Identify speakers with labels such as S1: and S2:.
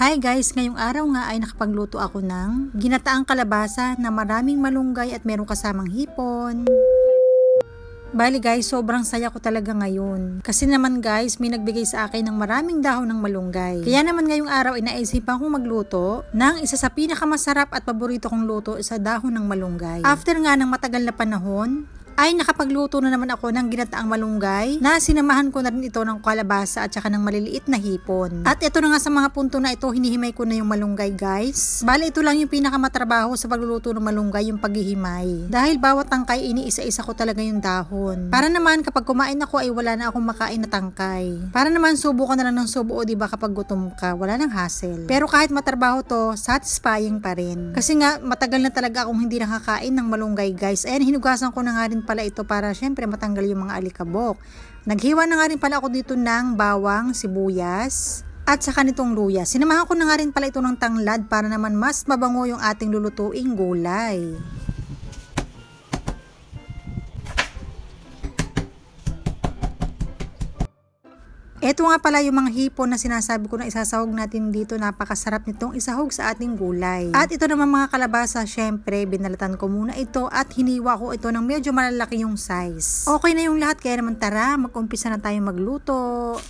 S1: Hi guys! Ngayong araw nga ay nakapagluto ako ng ginataang kalabasa na maraming malunggay at merong kasamang hipon. Bali guys, sobrang saya ko talaga ngayon. Kasi naman guys, may nagbigay sa akin ng maraming dahon ng malunggay. Kaya naman ngayong araw ay naisipan kong magluto ng isa sa pinakamasarap at paborito kong luto sa dahon ng malunggay. After nga ng matagal na panahon, ay nakapagluto na naman ako ng ginataang malunggay na sinamahan ko na rin ito ng kalabasa at saka ng maliliit na hipon. At ito na nga sa mga punto na ito, hinihimay ko na yung malunggay guys. Bali ito lang yung pinakamatrabaho sa pagluluto ng malunggay, yung paghihimay. Dahil bawat tangkay iniisa-isa ko talaga yung dahon. Para naman kapag kumain ako ay wala na akong makain na tangkay. Para naman subo ka na lang ng subo o diba kapag gutom ka, wala nang hassle. Pero kahit matrabaho to, satisfying pa rin. Kasi nga matagal na talaga akong hindi nakakain ng malunggay guys. Ayan, hinugasan ko na nga rin pala ito para syempre matanggal yung mga alikabok. Naghiwa na nga rin pala ako dito ng bawang, sibuyas at saka nitong luya. Sinamahan ko na nga rin pala ito ng tanglad para naman mas mabango yung ating lulutuing gulay. Ito nga pala yung mga hipon na sinasabi ko na isasahog natin dito. Napakasarap nitong isahog sa ating gulay. At ito naman mga kalabasa, syempre binalatan ko muna ito at hiniwa ko ito ng medyo malalaki yung size. Okay na yung lahat, kaya naman tara, mag-umpisa na tayong magluto.